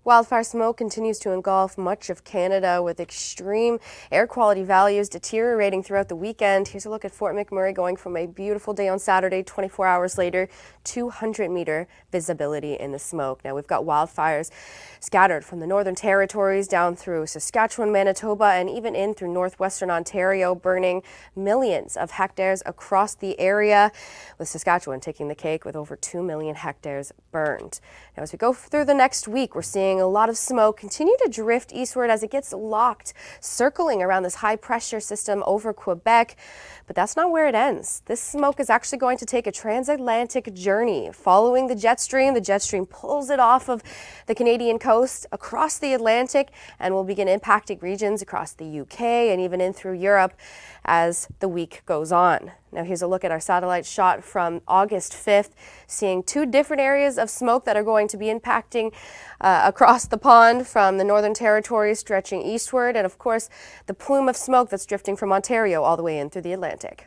Wildfire smoke continues to engulf much of Canada with extreme air quality values deteriorating throughout the weekend. Here's a look at Fort McMurray going from a beautiful day on Saturday, 24 hours later, 200-meter visibility in the smoke. Now we've got wildfires scattered from the Northern Territories down through Saskatchewan, Manitoba, and even in through northwestern Ontario, burning millions of hectares across the area, with Saskatchewan taking the cake with over 2 million hectares burned. Now as we go through the next week, we're seeing a lot of smoke continue to drift eastward as it gets locked, circling around this high pressure system over Quebec. But that's not where it ends. This smoke is actually going to take a transatlantic journey following the jet stream. The jet stream pulls it off of the Canadian coast across the Atlantic and will begin impacting regions across the UK and even in through Europe as the week goes on. Now here's a look at our satellite shot from August 5th, seeing two different areas of smoke that are going to be impacting across the pond from the Northern Territory stretching eastward, and of course the plume of smoke that's drifting from Ontario all the way in through the Atlantic.